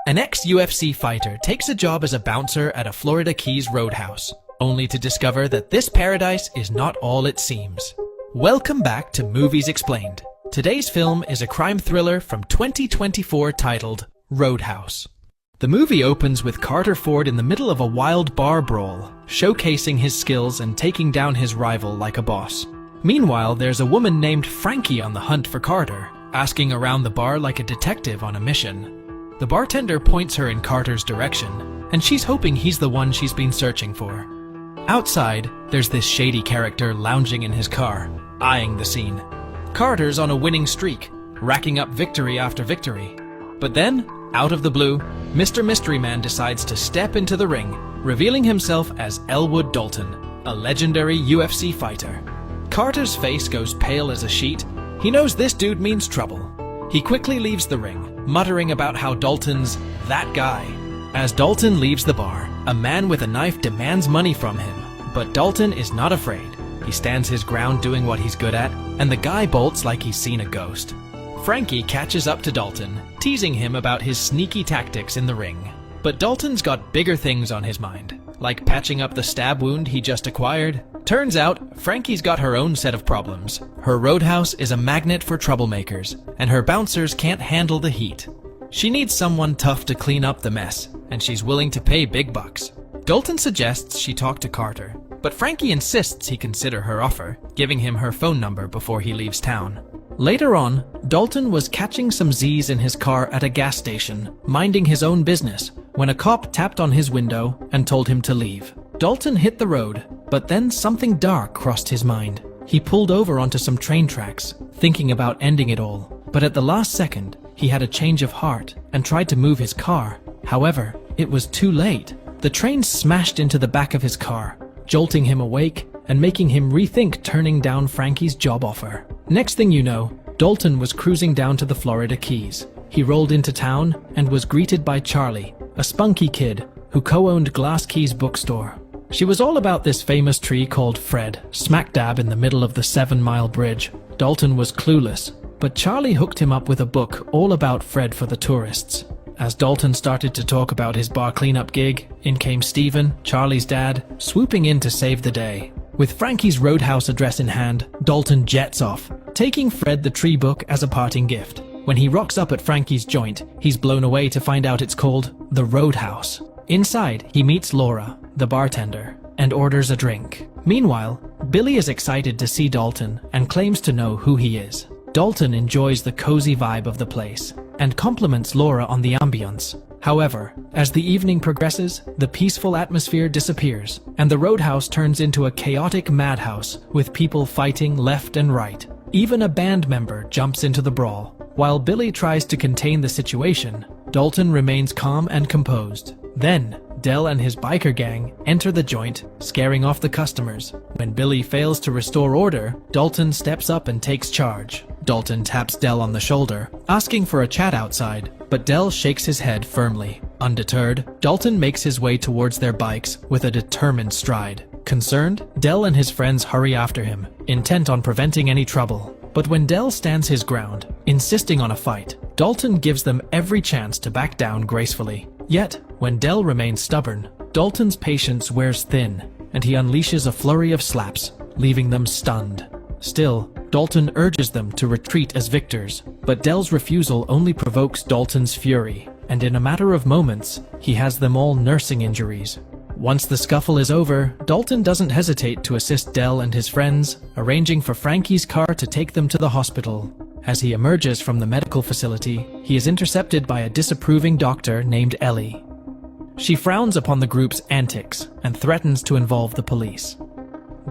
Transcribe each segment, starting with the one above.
An ex-UFC fighter takes a job as a bouncer at a Florida Keys roadhouse, only to discover that this paradise is not all it seems. Welcome back to Movies Explained. Today's film is a crime thriller from 2024 titled Roadhouse. The movie opens with Carter Ford in the middle of a wild bar brawl, showcasing his skills and taking down his rival like a boss. Meanwhile, there's a woman named Frankie on the hunt for Carter, asking around the bar like a detective on a mission. The bartender points her in Carter's direction, and she's hoping he's the one she's been searching for. Outside, there's this shady character lounging in his car, eyeing the scene. Carter's on a winning streak, racking up victory after victory. But then, out of the blue, Mr. Mystery Man decides to step into the ring, revealing himself as Elwood Dalton, a legendary UFC fighter. Carter's face goes pale as a sheet. He knows this dude means trouble. He quickly leaves the ring, muttering about how Dalton's that guy. As Dalton leaves the bar, a man with a knife demands money from him, but Dalton is not afraid. He stands his ground doing what he's good at, and the guy bolts like he's seen a ghost. Frankie catches up to Dalton, teasing him about his sneaky tactics in the ring. But Dalton's got bigger things on his mind, like patching up the stab wound he just acquired. Turns out, Frankie's got her own set of problems. Her roadhouse is a magnet for troublemakers, and her bouncers can't handle the heat. She needs someone tough to clean up the mess, and she's willing to pay big bucks. Dalton suggests she talk to Carter, but Frankie insists he consider her offer, giving him her phone number before he leaves town. Later on, Dalton was catching some Z's in his car at a gas station, minding his own business, when a cop tapped on his window and told him to leave. Dalton hit the road, but then something dark crossed his mind. He pulled over onto some train tracks, thinking about ending it all. But at the last second, he had a change of heart and tried to move his car. However, it was too late. The train smashed into the back of his car, jolting him awake and making him rethink turning down Frankie's job offer. Next thing you know, Dalton was cruising down to the Florida Keys. He rolled into town and was greeted by Charlie, a spunky kid who co-owned Glass Keys bookstore. She was all about this famous tree called Fred, smack dab in the middle of the 7-mile bridge. Dalton was clueless, but Charlie hooked him up with a book all about Fred for the tourists. As Dalton started to talk about his bar cleanup gig, in came Steven, Charlie's dad, swooping in to save the day. With Frankie's roadhouse address in hand, Dalton jets off, taking Fred the tree book as a parting gift. When he rocks up at Frankie's joint, he's blown away to find out it's called the Roadhouse. Inside, he meets Laura, the bartender, and orders a drink. Meanwhile, Billy is excited to see Dalton and claims to know who he is. Dalton enjoys the cozy vibe of the place and compliments Laura on the ambience. However, as the evening progresses, the peaceful atmosphere disappears, and the roadhouse turns into a chaotic madhouse with people fighting left and right. Even a band member jumps into the brawl. While Billy tries to contain the situation, Dalton remains calm and composed. Then, Del and his biker gang enter the joint, scaring off the customers. When Billy fails to restore order, Dalton steps up and takes charge. Dalton taps Del on the shoulder, asking for a chat outside, but Del shakes his head firmly. Undeterred, Dalton makes his way towards their bikes with a determined stride. Concerned, Del and his friends hurry after him, intent on preventing any trouble. But when Del stands his ground, insisting on a fight, Dalton gives them every chance to back down gracefully. Yet, when Del remains stubborn, Dalton's patience wears thin, and he unleashes a flurry of slaps, leaving them stunned. Still, Dalton urges them to retreat as victors, but Del's refusal only provokes Dalton's fury, and in a matter of moments, he has them all nursing injuries. Once the scuffle is over, Dalton doesn't hesitate to assist Del and his friends, arranging for Frankie's car to take them to the hospital. As he emerges from the medical facility, he is intercepted by a disapproving doctor named Ellie. She frowns upon the group's antics and threatens to involve the police.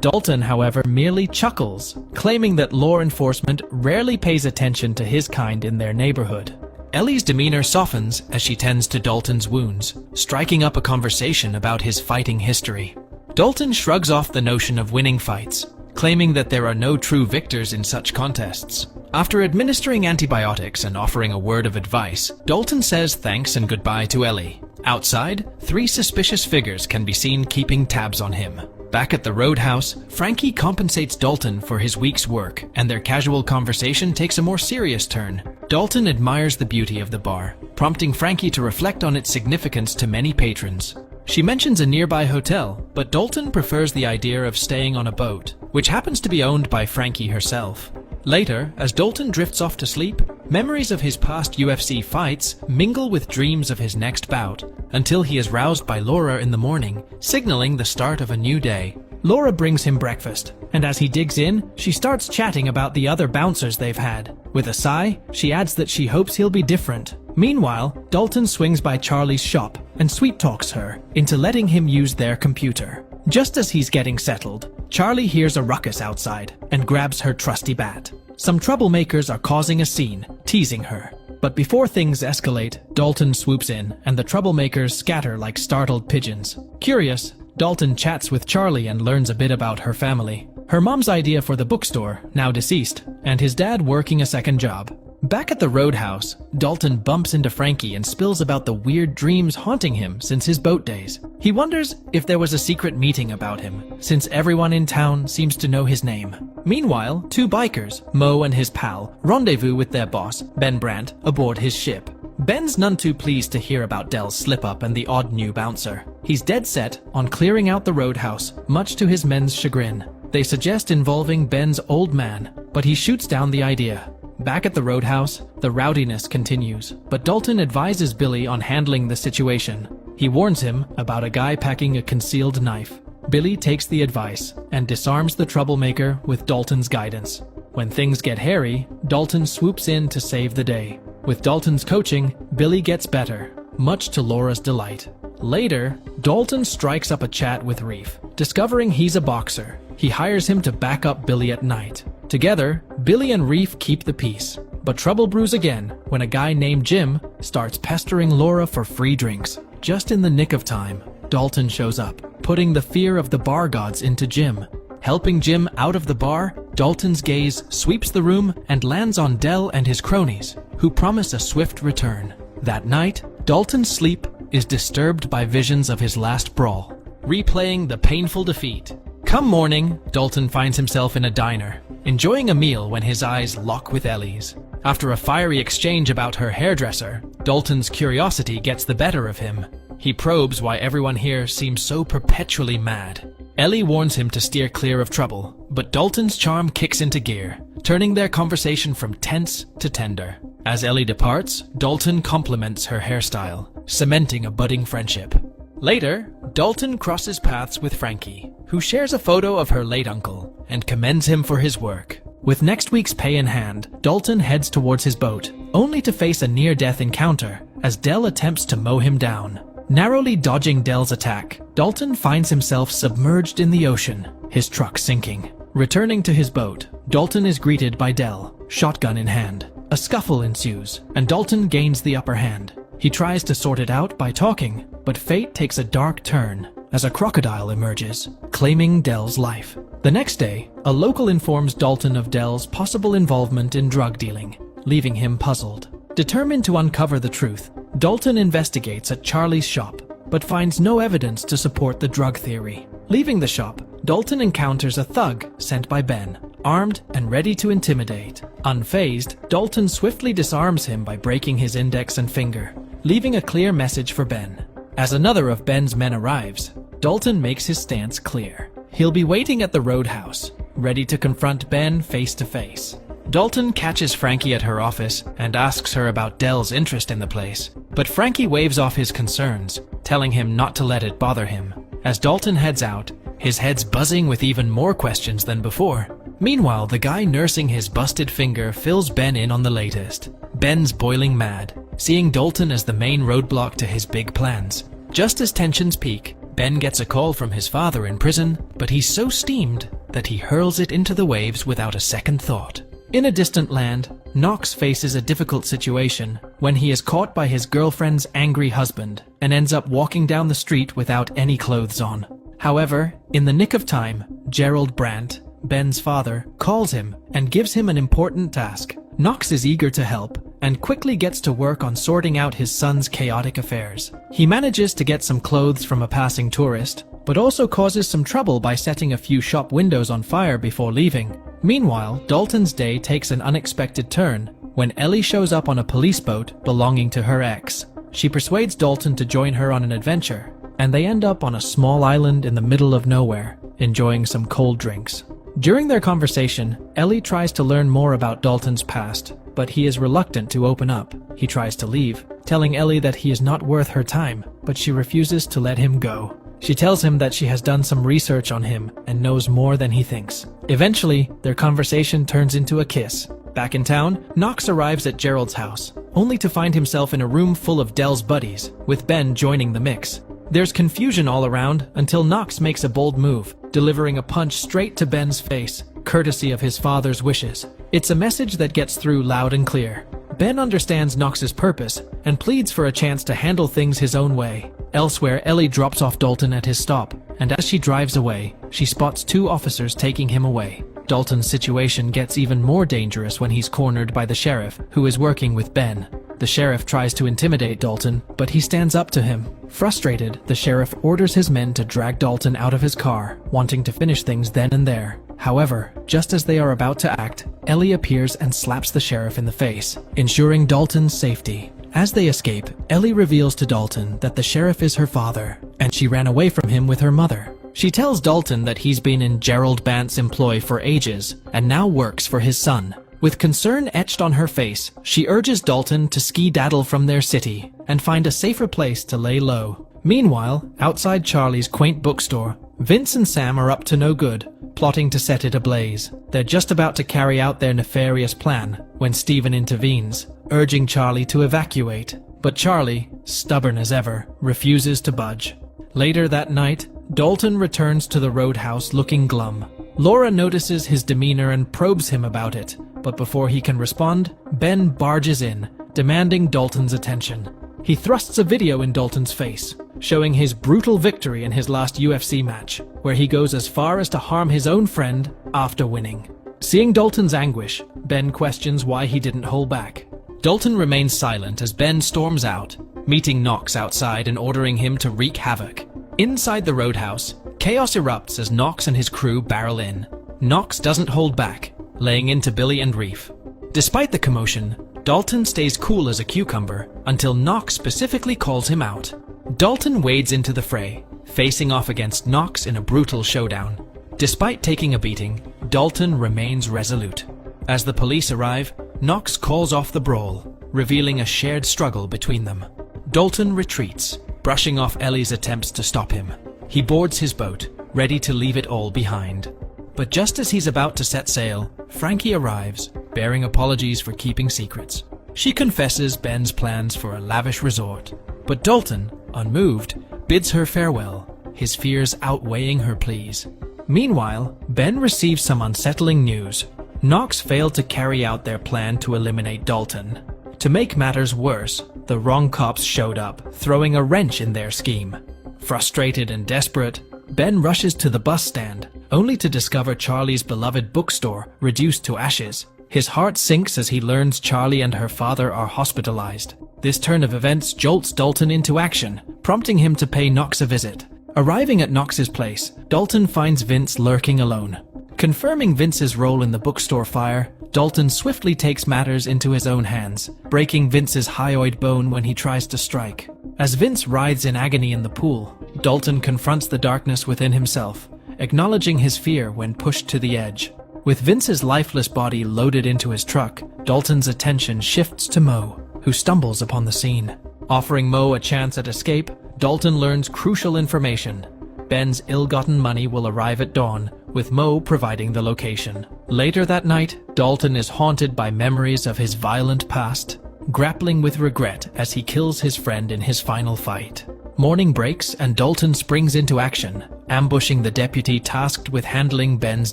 Dalton, however, merely chuckles, claiming that law enforcement rarely pays attention to his kind in their neighborhood. Ellie's demeanor softens as she tends to Dalton's wounds, striking up a conversation about his fighting history. Dalton shrugs off the notion of winning fights, claiming that there are no true victors in such contests. After administering antibiotics and offering a word of advice, Dalton says thanks and goodbye to Ellie. Outside, 3 suspicious figures can be seen keeping tabs on him. Back at the roadhouse, Frankie compensates Dalton for his week's work, and their casual conversation takes a more serious turn. Dalton admires the beauty of the bar, prompting Frankie to reflect on its significance to many patrons. She mentions a nearby hotel, but Dalton prefers the idea of staying on a boat, which happens to be owned by Frankie herself. Later, as Dalton drifts off to sleep, memories of his past UFC fights mingle with dreams of his next bout, until he is roused by Laura in the morning, signaling the start of a new day. Laura brings him breakfast, and as he digs in, she starts chatting about the other bouncers they've had. With a sigh, she adds that she hopes he'll be different. Meanwhile, Dalton swings by Charlie's shop and sweet-talks her into letting him use their computer. Just as he's getting settled, Charlie hears a ruckus outside and grabs her trusty bat. Some troublemakers are causing a scene, teasing her. But before things escalate, Dalton swoops in and the troublemakers scatter like startled pigeons. Curious, Dalton chats with Charlie and learns a bit about her family. Her mom's idea for the bookstore, now deceased, and his dad working a second job. Back at the roadhouse, Dalton bumps into Frankie and spills about the weird dreams haunting him since his boat days. He wonders if there was a secret meeting about him, since everyone in town seems to know his name. Meanwhile, two bikers, Mo and his pal, rendezvous with their boss, Ben Brandt, aboard his ship. Ben's none too pleased to hear about Dell's slip-up and the odd new bouncer. He's dead set on clearing out the roadhouse, much to his men's chagrin. They suggest involving Ben's old man, but he shoots down the idea. Back at the roadhouse, the rowdiness continues, but Dalton advises Billy on handling the situation. He warns him about a guy packing a concealed knife. Billy takes the advice and disarms the troublemaker with Dalton's guidance. When things get hairy, Dalton swoops in to save the day. With Dalton's coaching, Billy gets better, much to Laura's delight. Later, Dalton strikes up a chat with Reef. Discovering he's a boxer, he hires him to back up Billy at night. Together, Billy and Reef keep the peace. But trouble brews again when a guy named Jim starts pestering Laura for free drinks. Just in the nick of time, Dalton shows up, putting the fear of the bar gods into Jim. Helping Jim out of the bar, Dalton's gaze sweeps the room and lands on Dell and his cronies, who promise a swift return. That night, Dalton's sleep is disturbed by visions of his last brawl, replaying the painful defeat. Come morning, Dalton finds himself in a diner, enjoying a meal when his eyes lock with Ellie's. After a fiery exchange about her hairdresser, Dalton's curiosity gets the better of him. He probes why everyone here seems so perpetually mad. Ellie warns him to steer clear of trouble, but Dalton's charm kicks into gear, turning their conversation from tense to tender. As Ellie departs, Dalton compliments her hairstyle, cementing a budding friendship. Later, Dalton crosses paths with Frankie, who shares a photo of her late uncle and commends him for his work. With next week's pay in hand, Dalton heads towards his boat, only to face a near-death encounter as Dell attempts to mow him down. Narrowly dodging Dell's attack, Dalton finds himself submerged in the ocean, his truck sinking. Returning to his boat, Dalton is greeted by Dell, shotgun in hand. A scuffle ensues, and Dalton gains the upper hand. He tries to sort it out by talking, but fate takes a dark turn as a crocodile emerges, claiming Dell's life. The next day, a local informs Dalton of Dell's possible involvement in drug dealing, leaving him puzzled. Determined to uncover the truth, Dalton investigates at Charlie's shop, but finds no evidence to support the drug theory. Leaving the shop, Dalton encounters a thug sent by Ben, armed and ready to intimidate. Unfazed, Dalton swiftly disarms him by breaking his index and finger, leaving a clear message for Ben. As another of Ben's men arrives, Dalton makes his stance clear. He'll be waiting at the roadhouse, ready to confront Ben face to face. Dalton catches Frankie at her office and asks her about Dell's interest in the place, but Frankie waves off his concerns, telling him not to let it bother him. As Dalton heads out, his head's buzzing with even more questions than before. Meanwhile, the guy nursing his busted finger fills Ben in on the latest. Ben's boiling mad, seeing Dalton as the main roadblock to his big plans. Just as tensions peak, Ben gets a call from his father in prison, but he's so steamed that he hurls it into the waves without a second thought. In a distant land, Knox faces a difficult situation when he is caught by his girlfriend's angry husband and ends up walking down the street without any clothes on. However, in the nick of time, Gerald Brandt, Ben's father, calls him and gives him an important task. Knox is eager to help and quickly gets to work on sorting out his son's chaotic affairs. He manages to get some clothes from a passing tourist, but also causes some trouble by setting a few shop windows on fire before leaving. Meanwhile, Dalton's day takes an unexpected turn when Ellie shows up on a police boat belonging to her ex. She persuades Dalton to join her on an adventure, and they end up on a small island in the middle of nowhere, enjoying some cold drinks. During their conversation, Ellie tries to learn more about Dalton's past, but he is reluctant to open up. He tries to leave, telling Ellie that he is not worth her time, but she refuses to let him go. She tells him that she has done some research on him and knows more than he thinks. Eventually, their conversation turns into a kiss. Back in town, Knox arrives at Gerald's house, only to find himself in a room full of Dell's buddies, with Ben joining the mix. There's confusion all around until Knox makes a bold move, delivering a punch straight to Ben's face, courtesy of his father's wishes. It's a message that gets through loud and clear. Ben understands Knox's purpose and pleads for a chance to handle things his own way. Elsewhere, Ellie drops off Dalton at his stop, and as she drives away, she spots two officers taking him away. Dalton's situation gets even more dangerous when he's cornered by the sheriff, who is working with Ben. The sheriff tries to intimidate Dalton, but he stands up to him. Frustrated, the sheriff orders his men to drag Dalton out of his car, wanting to finish things then and there. However, just as they are about to act, Ellie appears and slaps the sheriff in the face, ensuring Dalton's safety. As they escape, Ellie reveals to Dalton that the sheriff is her father, and she ran away from him with her mother. She tells Dalton that he's been in Gerald Bant's employ for ages, and now works for his son. With concern etched on her face, she urges Dalton to skedaddle from their city and find a safer place to lay low. Meanwhile, outside Charlie's quaint bookstore, Vince and Sam are up to no good, plotting to set it ablaze. They're just about to carry out their nefarious plan when Stephen intervenes, urging Charlie to evacuate. But Charlie, stubborn as ever, refuses to budge. Later that night, Dalton returns to the roadhouse looking glum. Laura notices his demeanor and probes him about it, but before he can respond, Ben barges in, demanding Dalton's attention. He thrusts a video in Dalton's face, showing his brutal victory in his last UFC match, where he goes as far as to harm his own friend after winning. Seeing Dalton's anguish, Ben questions why he didn't hold back. Dalton remains silent as Ben storms out, meeting Knox outside and ordering him to wreak havoc. Inside the roadhouse, chaos erupts as Knox and his crew barrel in. Knox doesn't hold back, laying into Billy and Reef. Despite the commotion, Dalton stays cool as a cucumber until Knox specifically calls him out. Dalton wades into the fray, facing off against Knox in a brutal showdown. Despite taking a beating, Dalton remains resolute. As the police arrive, Knox calls off the brawl, revealing a shared struggle between them. Dalton retreats, brushing off Ellie's attempts to stop him. He boards his boat, ready to leave it all behind. But just as he's about to set sail, Frankie arrives, bearing apologies for keeping secrets. She confesses Ben's plans for a lavish resort, but Dalton, unmoved, bids her farewell, his fears outweighing her pleas. Meanwhile, Ben receives some unsettling news. Knox failed to carry out their plan to eliminate Dalton. To make matters worse, the wrong cops showed up, throwing a wrench in their scheme. Frustrated and desperate, Ben rushes to the bus stand, only to discover Charlie's beloved bookstore reduced to ashes. His heart sinks as he learns Charlie and her father are hospitalized. This turn of events jolts Dalton into action, prompting him to pay Knox a visit. Arriving at Knox's place, Dalton finds Vince lurking alone. Confirming Vince's role in the bookstore fire, Dalton swiftly takes matters into his own hands, breaking Vince's hyoid bone when he tries to strike. As Vince writhes in agony in the pool, Dalton confronts the darkness within himself, acknowledging his fear when pushed to the edge. With Vince's lifeless body loaded into his truck, Dalton's attention shifts to Mo, who stumbles upon the scene. Offering Mo a chance at escape, Dalton learns crucial information. Ben's ill-gotten money will arrive at dawn, with Mo providing the location. Later that night, Dalton is haunted by memories of his violent past, grappling with regret as he kills his friend in his final fight. Morning breaks and Dalton springs into action, ambushing the deputy tasked with handling Ben's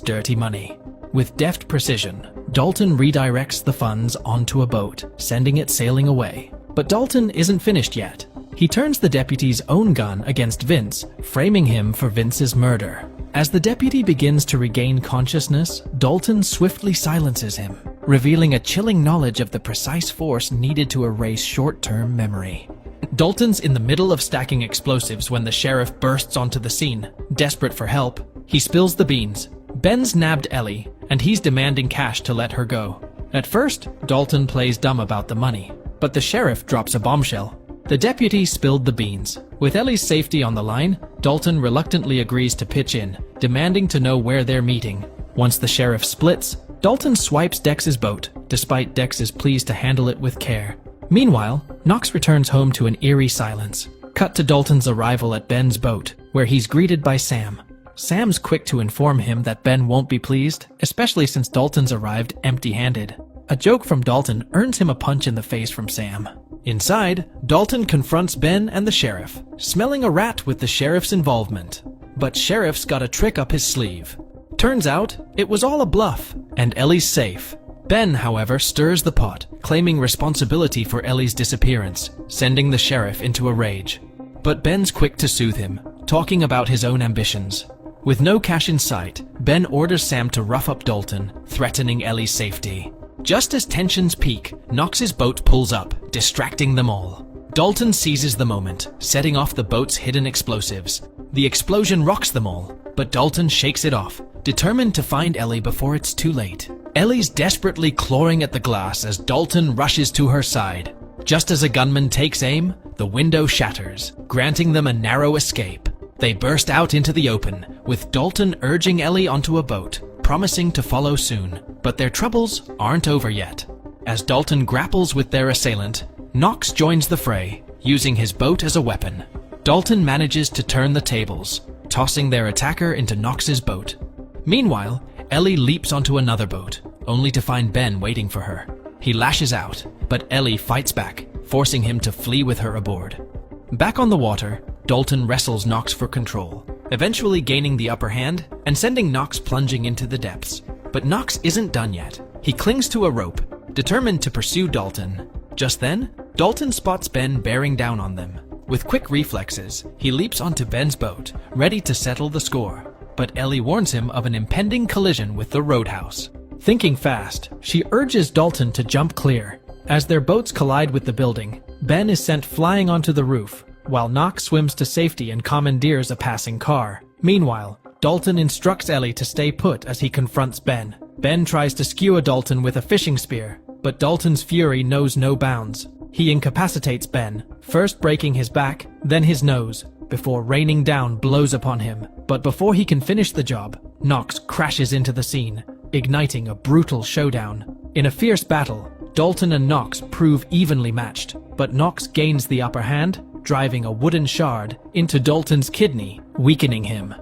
dirty money. With deft precision, Dalton redirects the funds onto a boat, sending it sailing away. But Dalton isn't finished yet. He turns the deputy's own gun against Vince, framing him for Vince's murder. As the deputy begins to regain consciousness, Dalton swiftly silences him, revealing a chilling knowledge of the precise force needed to erase short-term memory. Dalton's in the middle of stacking explosives when the sheriff bursts onto the scene, Desperate for help, he spills the beans. Ben's nabbed Ellie, and he's demanding cash to let her go. At first, Dalton plays dumb about the money, but the sheriff drops a bombshell. The deputy spilled the beans. With Ellie's safety on the line, Dalton reluctantly agrees to pitch in, demanding to know where they're meeting. Once the sheriff splits, Dalton swipes Dex's boat, despite Dex's pleas to handle it with care. Meanwhile, Knox returns home to an eerie silence. Cut to Dalton's arrival at Ben's boat, where he's greeted by Sam. Sam's quick to inform him that Ben won't be pleased, especially since Dalton's arrived empty-handed. A joke from Dalton earns him a punch in the face from Sam. Inside, Dalton confronts Ben and the sheriff, smelling a rat with the sheriff's involvement. But Sheriff's got a trick up his sleeve. Turns out, it was all a bluff, and Ellie's safe. Ben, however, stirs the pot, claiming responsibility for Ellie's disappearance, sending the sheriff into a rage. But Ben's quick to soothe him, talking about his own ambitions. With no cash in sight, Ben orders Sam to rough up Dalton, threatening Ellie's safety. Just as tensions peak, Knox's boat pulls up, distracting them all. Dalton seizes the moment, setting off the boat's hidden explosives. The explosion rocks them all, but Dalton shakes it off, determined to find Ellie before it's too late. Ellie's desperately clawing at the glass as Dalton rushes to her side. Just as a gunman takes aim, the window shatters, granting them a narrow escape. They burst out into the open, with Dalton urging Ellie onto a boat, promising to follow soon. But their troubles aren't over yet. As Dalton grapples with their assailant, Knox joins the fray, using his boat as a weapon. Dalton manages to turn the tables, tossing their attacker into Knox's boat. Meanwhile, Ellie leaps onto another boat, only to find Ben waiting for her. He lashes out, but Ellie fights back, forcing him to flee with her aboard. Back on the water, Dalton wrestles Knox for control, eventually gaining the upper hand and sending Knox plunging into the depths. But Knox isn't done yet. He clings to a rope, determined to pursue Dalton. Just then, Dalton spots Ben bearing down on them. With quick reflexes, he leaps onto Ben's boat, ready to settle the score. But Ellie warns him of an impending collision with the roadhouse. Thinking fast, she urges Dalton to jump clear. As their boats collide with the building, Ben is sent flying onto the roof, while Knox swims to safety and commandeers a passing car. Meanwhile, Dalton instructs Ellie to stay put as he confronts Ben. Ben tries to skewer Dalton with a fishing spear, but Dalton's fury knows no bounds. He incapacitates Ben, first breaking his back, then his nose, before raining down blows upon him. But before he can finish the job, Knox crashes into the scene, igniting a brutal showdown. In a fierce battle, Dalton and Knox prove evenly matched, but Knox gains the upper hand, driving a wooden shard into Dalton's kidney, weakening him.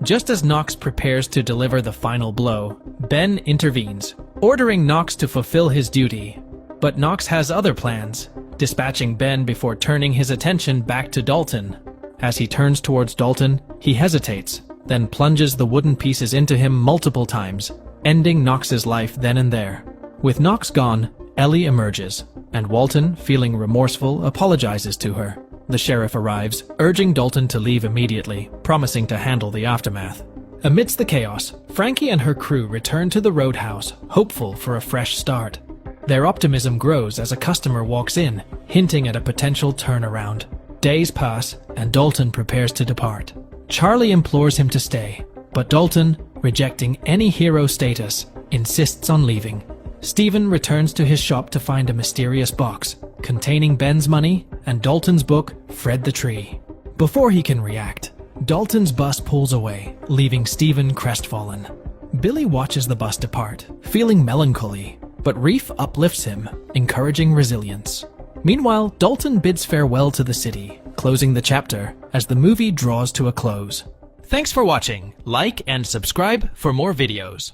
Just as Knox prepares to deliver the final blow, Ben intervenes, ordering Knox to fulfill his duty. But Knox has other plans, dispatching Ben before turning his attention back to Dalton. As he turns towards Dalton, he hesitates, then plunges the wooden pieces into him multiple times, ending Knox's life then and there. With Knox gone, Ellie emerges, and Walton, feeling remorseful, apologizes to her. The sheriff arrives, urging Dalton to leave immediately, promising to handle the aftermath. Amidst the chaos, Frankie and her crew return to the roadhouse, hopeful for a fresh start. Their optimism grows as a customer walks in, hinting at a potential turnaround. Days pass, and Dalton prepares to depart. Charlie implores him to stay, but Dalton, rejecting any hero status, insists on leaving. Stephen returns to his shop to find a mysterious box containing Ben's money and Dalton's book, Fred the Tree. Before he can react, Dalton's bus pulls away, leaving Stephen crestfallen. Billy watches the bus depart, feeling melancholy, but Reef uplifts him, encouraging resilience. Meanwhile, Dalton bids farewell to the city, closing the chapter as the movie draws to a close. Thanks for watching. Like and subscribe for more videos.